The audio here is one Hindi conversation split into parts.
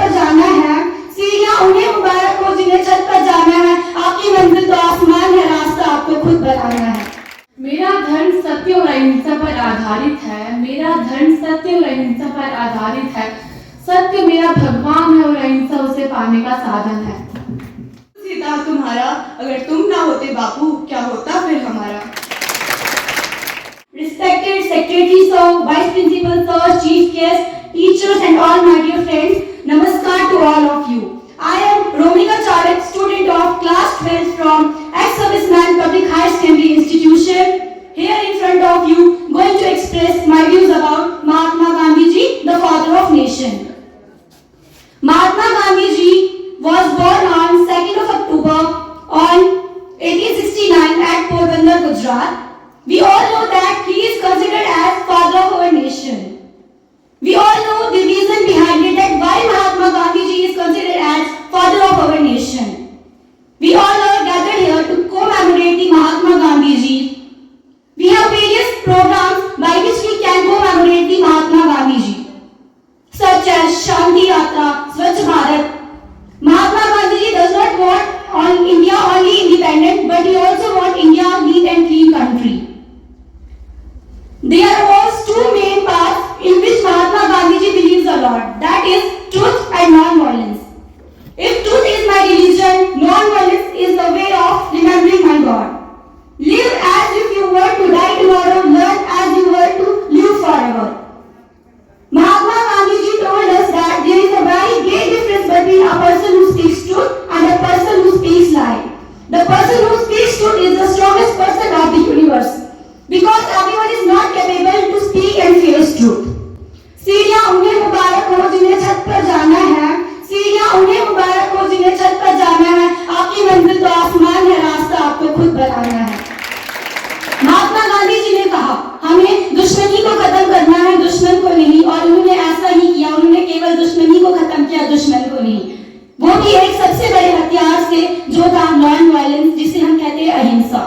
पर जाना है, सीढ़ियां उन्हें मुबारक हो जिन्हें छत पर जाना है। आपकी मंजिल तो आसमान है, रास्ता आपको खुद बनाना है। मेरा धर्म सत्य और अहिंसा पर आधारित है। मेरा धर्म सत्य और अहिंसा पर आधारित है। सत्य मेरा भगवान है और अहिंसा उसे पाने का साधन है। सीता तुम्हारा, अगर तुम ना होते बापू, क्या होता फिर हमारा। Respected Secretary Sir, Vice Principal Sir, Chief Guest, teachers and all my dear friends, Namaskar to all of you. I am Romika Charak, student of class 12 from ex-serviceman Public Higher Secondary Institution. Here in front of you, going to express my views about Mahatma Gandhi Ji, the father of nation. Mahatma Gandhi Ji was born on 2nd of October on 1869 at Porbandar, Gujarat. We all know that he is considered as father of our nation. We all know the reason behind it, that why Mahatma Gandhi Ji is considered as father of our nation. We all are gathered here to commemorate the Mahatma Gandhi Ji. We have various programs by which we can commemorate the Mahatma Gandhi Ji, such as Shanti Yatra, Swachh Bharat. Mahatma Gandhi Ji does not want on India only independent, but he also wants India neat and clean country. There was two main paths in which Mahatma Gandhi Ji believes a lot, that is truth and non-violence. If truth is my religion, non-violence is the way of remembering my God. Live as if you were to die tomorrow, learn as you were to live forever. Mahatma Gandhi Ji told us that there is a very great difference between a person who speaks truth and a person who speaks lie. The person who speaks truth is the strongest person of the universe, because everyone is not capable to speak and face truth. सीढ़ियां उन्हें मुबारक हो जिन्हें छत पर जाना है, सीढ़ियां उन्हें मुबारक हो जिन्हें छत पर जाना है। आपकी मंजिल तो आसमान है, रास्ता आपको खुद बनाना है। महात्मा गांधी जी ने कहा, हमें दुश्मनी को खत्म करना है, दुश्मन को नहीं, और उन्होंने ऐसा ही किया। उन्होंने केवल दुश्मनी को खत्म किया, दुश्मन को नहीं। वो भी एक सबसे बड़े हथियार से, जो था नॉन वायलेंस, जिसे हम कहते हैं अहिंसा।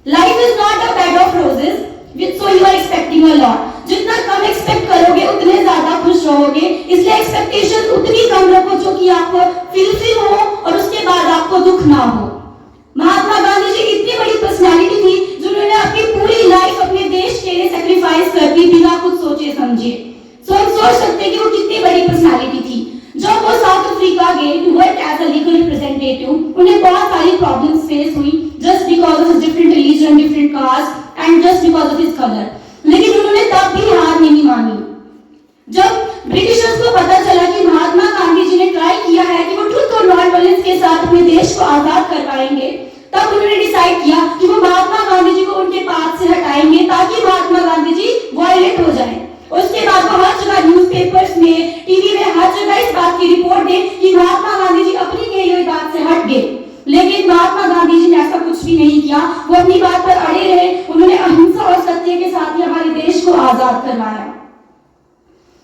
Life is not a bed of roses with so you are expecting a lot. जितना कम एक्सपेक्ट करोगे उतने ज्यादा खुश रहोगे, इसलिए एक्सपेक्टेशन उतनी कम रखो जो कि आपको फुलफिल हो और उसके बाद आपको दुख ना हो। महात्मा गांधी जी इतनी बड़ी पर्सनालिटी थी जिन्होंने अपनी पूरी लाइफ अपने देश के लिए सैक्रिफाइस कर दी बिना कुछ सोचे समझे। सो हम सोच सकते हैं कि वो कितनी बड़ी पर्सनालिटी थी। जब वो साउथ अफ्रीका गए to work as a legal representative, उन्हें बहुत सारी प्रॉब्लम्स फेस हुई just because of his different religion, different caste and just because of his colour. लेकिन उन्होंने तब भी हार नहीं मानी। जब ब्रिटिशर्स को पता चला कि महात्मा गांधी जी ने ट्राई किया है कि वो ट्रुथ और नॉन वायलेंस के साथ अपने देश को आजाद करवाएंगे, तब उन्होंने डिसाइड किया कि वो महात्मा गांधी जी को उनके पाथ से हटाएंगे ताकि महात्मा गांधी जी वायलेंट हो जाएं। उसके बाद वो हर जगह न्यूज़पेपर्स में, टीवी में, हर जगह इस बात की रिपोर्ट दे कि महात्मा गांधी जी अपनी कही हुई बात से हट गए। लेकिन महात्मा गांधी जी ने ऐसा कुछ भी नहीं किया, वो अपनी बात पर अड़े रहे। उन्होंने अहिंसा और सत्य के साथ ही हमारे देश को आजाद करवाया।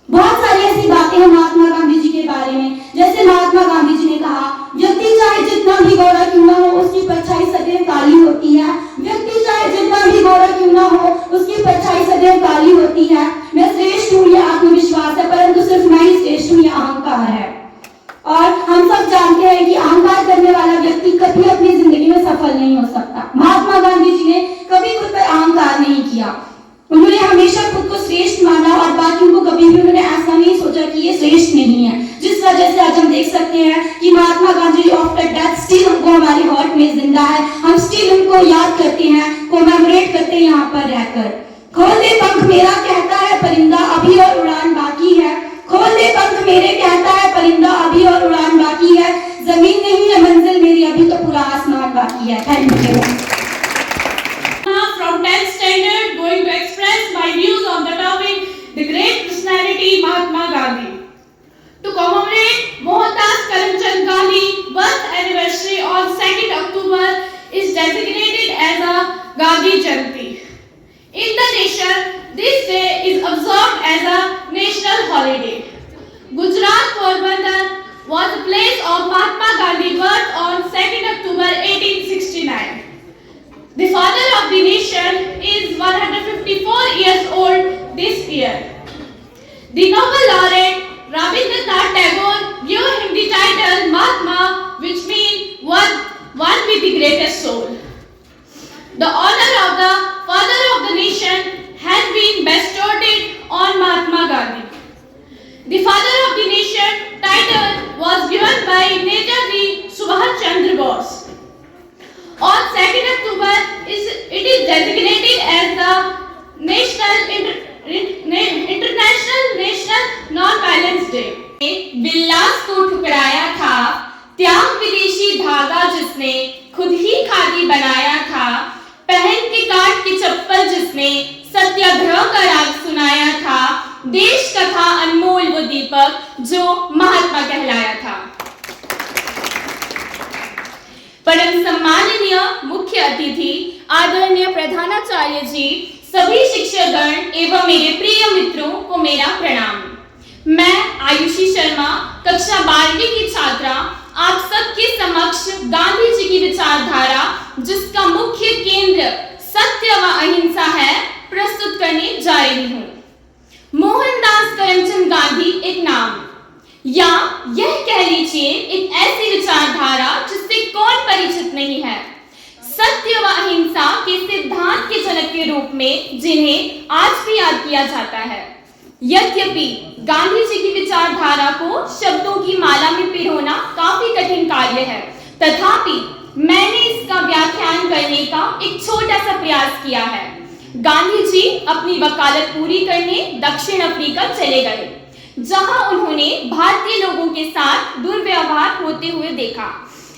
बहुत सारी ऐसी बातें हैं महात्मा गांधी जी के बारे में, जैसे महात्मा गांधी जी ने कहा, व्यक्ति चाहे जितना भी गोरा क्यों ना हो, उसकी परछाई सदैव काली होती है। व्यक्ति चाहे जितना भी गोरा क्यों ना हो, उसकी परछाई सदैव काली होती है। मैं श्रेष्ठ हूँ, यह आत्मविश्वास है, परंतु सिर्फ मैं ही श्रेष्ठ हूँ, यह अहंकार है। और हम सब जानते हैं कि अहंकार करने वाला व्यक्ति कभी अपनी जिंदगी में सफल नहीं हो सकता। महात्मा गांधी जी ने कभी खुद पर अहंकार नहीं किया। उन्होंने हमेशा खुद को श्रेष्ठ माना और बाकियों को कभी भी उन्होंने ऐसा नहीं सोचा कि ये श्रेष्ठ नहीं है। जिस वजह से आज हम देख सकते हैं कि Mahatma Gandhi ji after death still उनको हमारे हार्ट में जिंदा है। हम स्टिल उनको याद करते हैं, कोमेमोरेट करते हैं यहाँ पर रहकर। खोल दे पंख मेरा कहता है परिंदा, अभी और उड़ान बाकी है। खोल दे पंख मेरे कहता है परिंदा, अभी और उड़ान बाकी है। जमीन नहीं है मंजिल मेरी, अभी तो पूरा आसमान बाकी है। Thank you. From 10th standard, going to express my views on the topic, the great personality Mahatma Gandhi. To commemorate Mohandas Karamchand Gandhi birth anniversary on 2nd October is designated as a Gandhi Jayanti. In the nation, this day is observed as a national holiday. Gujarat Porbandar was the place of Mahatma Gandhi birth on 2nd October 1869. The father of the nation is 154 years old this year. The Nobel laureate Rabindranath Tagore viewed their soul. The honor of the father of the nation has been bestowed on Mahatma Gandhi. The father of the nation title was given by Netaji Subhash Chandra Bose. On 2nd October, it is designated as the International Non-Violence Day. विलास को ठुकराया था, त्याग विदेशी धागा जिसने खुद ही खादी बनाया था, पहन के काट की चप्पल जिसने सत्याग्रह का राग सुनाया था, देश का था अनमोल वो दीपक जो महात्मा कहलाया था। परम सम्माननीय मुख्य अतिथि आदरणीय प्रधानाचार्य जी, सभी शिक्षकगण एवं मेरे प्रिय मित्रों को मेरा प्रणाम। मैं आयुषी शर्मा, कक्षा 12वीं की छात्रा, आप सबके समक्ष गांधी जी की विचारधारा, जिसका मुख्य केंद्र सत्य व अहिंसा है, प्रस्तुत करने जा रही हूँ। मोहनदास करमचंद गांधी एक नाम, या यह कह लीजिए एक ऐसी विचारधारा जिससे कौन परिचित नहीं है। सत्य व अहिंसा के सिद्धांत के जनक के रूप में जिन्हें आज भी याद किया जाता है। यद्यपि गांधी जी की विचारधारा को शब्दों की माला में पिरोना काफी कठिन कार्य है, तथापि मैंने इसका व्याख्यान करने का एक छोटा सा प्रयास किया है। गांधी जी अपनी वकालत पूरी करने दक्षिण अफ्रीका चले गए, जहां उन्होंने भारतीय लोगों के साथ दुर्व्यवहार होते हुए देखा।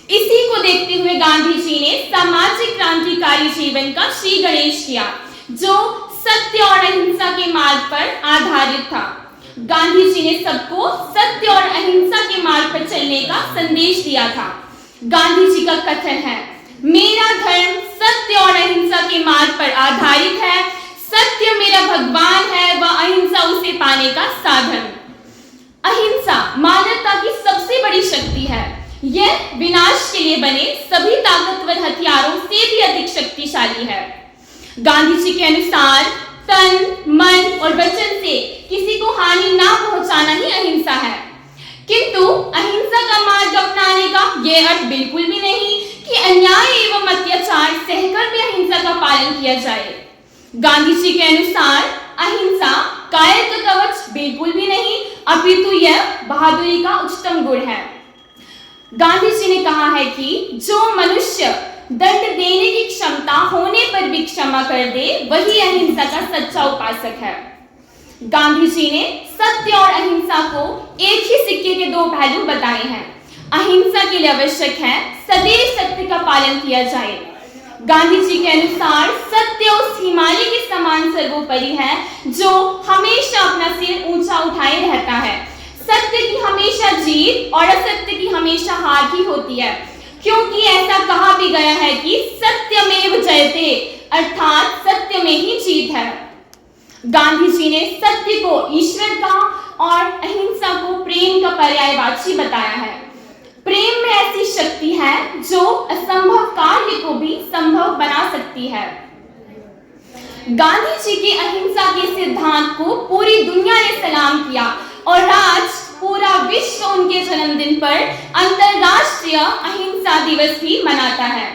इसी को देखते हुए गांधी जी ने सामाजिक क्रांतिकारी जीवन का श्री गणेश किया, जो सत्य और अहिंसा के मार्ग पर आधारित था। गांधी जी ने सबको सत्य और अहिंसा के मार्ग पर चलने का संदेश दिया था। गांधी जी का कथन है, मेरा धर्म सत्य और अहिंसा के मार्ग पर आधारित है, सत्य मेरा भगवान है व अहिंसा उसे पाने का साधन। अहिंसा मानवता की सबसे बड़ी शक्ति है। यह विनाश के लिए बने सभी ताकतवर हथियारों से भी अधिक शक्तिशाली है। गांधी जी के अनुसार तन, मन और वचन से किसी को हानि ना पहुंचाना ही अहिंसा है, किंतु अहिंसा का मार्ग अपनाने का यह अर्थ बिल्कुल भी नहीं कि अन्याय एवं अत्याचार सहकर भी अहिंसा का पालन किया जाए। गांधी जी के अनुसार अहिंसा कायर का कवच बिल्कुल भी नहीं, अपितु यह बहादुरी का उच्चतम गुण है। गांधी जी ने कहा है कि जो मनुष्य दंड देने की क्षमता होने पर भी क्षमा कर दे, वही अहिंसा का सच्चा उपासक है। गांधी जी ने सत्य और अहिंसा को एक ही सिक्के के दो पहलू बताए हैं। अहिंसा के लिए आवश्यक है सदैव सत्य का पालन किया जाए। गांधी जी के अनुसार सत्य उस हिमालय के समान सर्वोपरि है जो हमेशा अपना सिर ऊंचा उठाए रहता है। सत्य की हमेशा जीत और असत्य की हमेशा हार ही होती है, क्योंकि ऐसा कहा भी गया है कि सत्यमेव जयते, अर्थात सत्य में ही जीत है। गांधी जी ने सत्य को ईश्वर का और अहिंसा को प्रेम का पर्यायवाची बताया है। प्रेम में ऐसी शक्ति है जो असंभव कार्य को भी संभव बना सकती है। गांधी जी के अहिंसा के सिद्धांत को पूरी दुनिया ने सलाम किया और आज पूरा विश्व उनके जन्मदिन पर अंतरराष्ट्रीय अहिंसा दिवस भी मनाता है।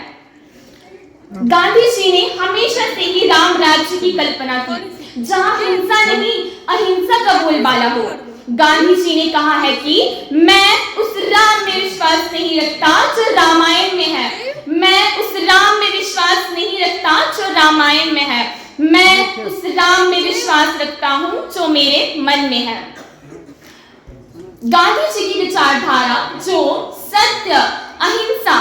गांधी जी ने हमेशा से ही राम राज्य की कल्पना की, जहां हिंसा नहीं अहिंसा का बोलबाला हो। गांधी जी ने कहा है कि मैं उस राम में विश्वास नहीं रखता जो रामायण में है, मैं उस राम में विश्वास नहीं रखता जो रामायण में है, मैं उस राम में विश्वास रखता हूं जो मेरे मन में है। गांधी जी की विचारधारा जो सत्य, अहिंसा,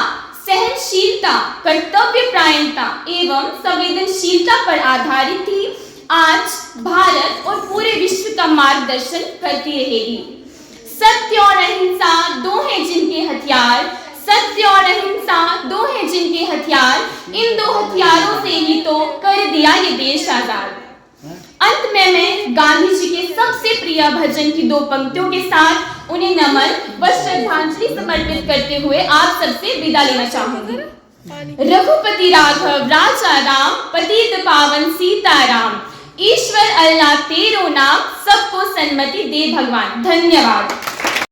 सहनशीलता, कर्तव्यपरायणता एवं संवेदनशीलता पर आधारित थी, आज भारत और पूरे विश्व का मार्गदर्शन करती रहेगी। सत्य और अहिंसा दो हैं जिनके हथियार, सत्य और अहिंसा दो हैं जिनके हथियार, इन दो हथियारों से ही तो कर दिया ये देश आजाद। अंत में मैं गांधी जी के सबसे प्रिय भजन की दो पंक्तियों के साथ उन्हें नमन व श्रद्धांजलि समर्पित करते हुए आप सबसे विदा लेना चाहूंगी। रघुपति राघव राजा राम, पतित पावन सीताराम, ईश्वर अल्लाह तेरो नाम, सबको सन्मति दे भगवान। धन्यवाद।